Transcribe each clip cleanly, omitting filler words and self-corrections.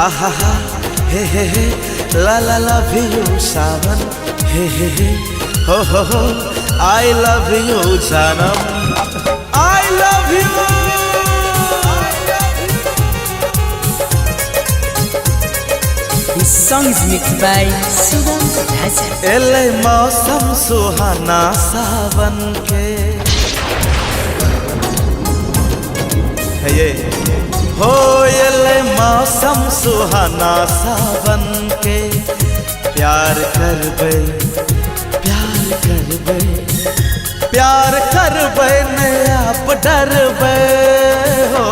आहा हा हे ला ला लव यू सावन हे हो आई लव यू जानम I love you. This song is mixed by Sugam Raja. एले मौसम सुहाना सावन के है ये हो एले मौसम सुहाना सावन के प्यार करबे प्यार करबे नया डरबे हो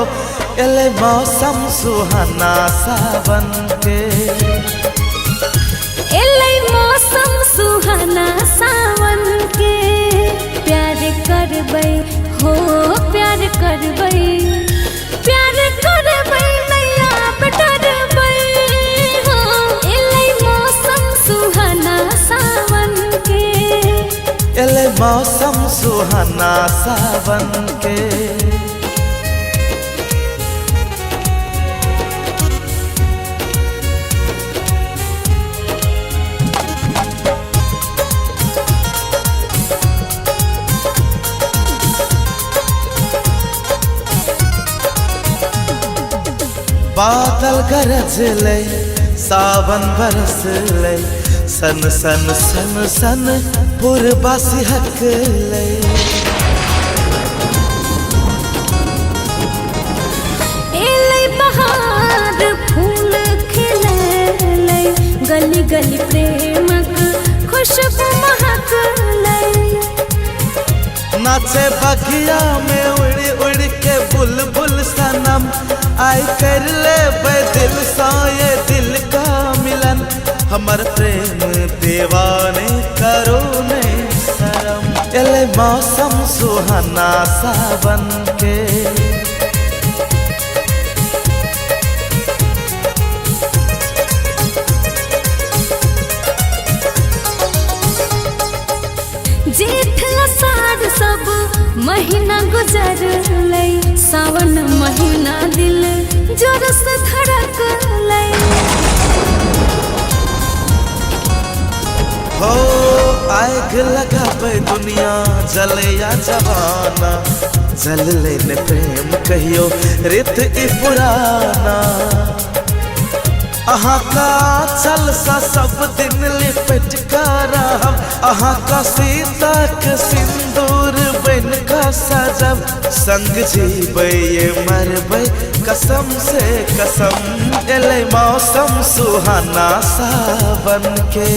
एले मौसम सुहाना सावन के एले मौसम सुहाना सावन के प्यार करबै हो प्यार करबै नैया डरबै हो एले मौसम सुहाना सावन के एले मौसम सुहाना सावन के। बादल गरज ले सावन बरस ले सन सन सन सन पूर्वा सिहक ले एले बहार फूल खिले गली गली प्रेमक खुशबू महक ले नाचे बगिया में उड़ उड़ के बुलबुल सनम आई कर ले दिल सा ये दिल का मिलन हमर प्रेम दीवाने करो ने शरम एले मौसम सुहाना सावन के जेठ आषाढ़ सब महीना गुजर ले सावन महीना दिल जोर से धड़क ले हो आग लगाबे दुनिया जले या जवाना जल लेने प्रेम कहियो रित ई पुराना अहाँ का चल सा सब दिन लिपट कर अहाँ का सीता के सिंदूर बन का सजब संग जीबै ये मरबै कसम से कसम एले मौसम सुहाना सावन के।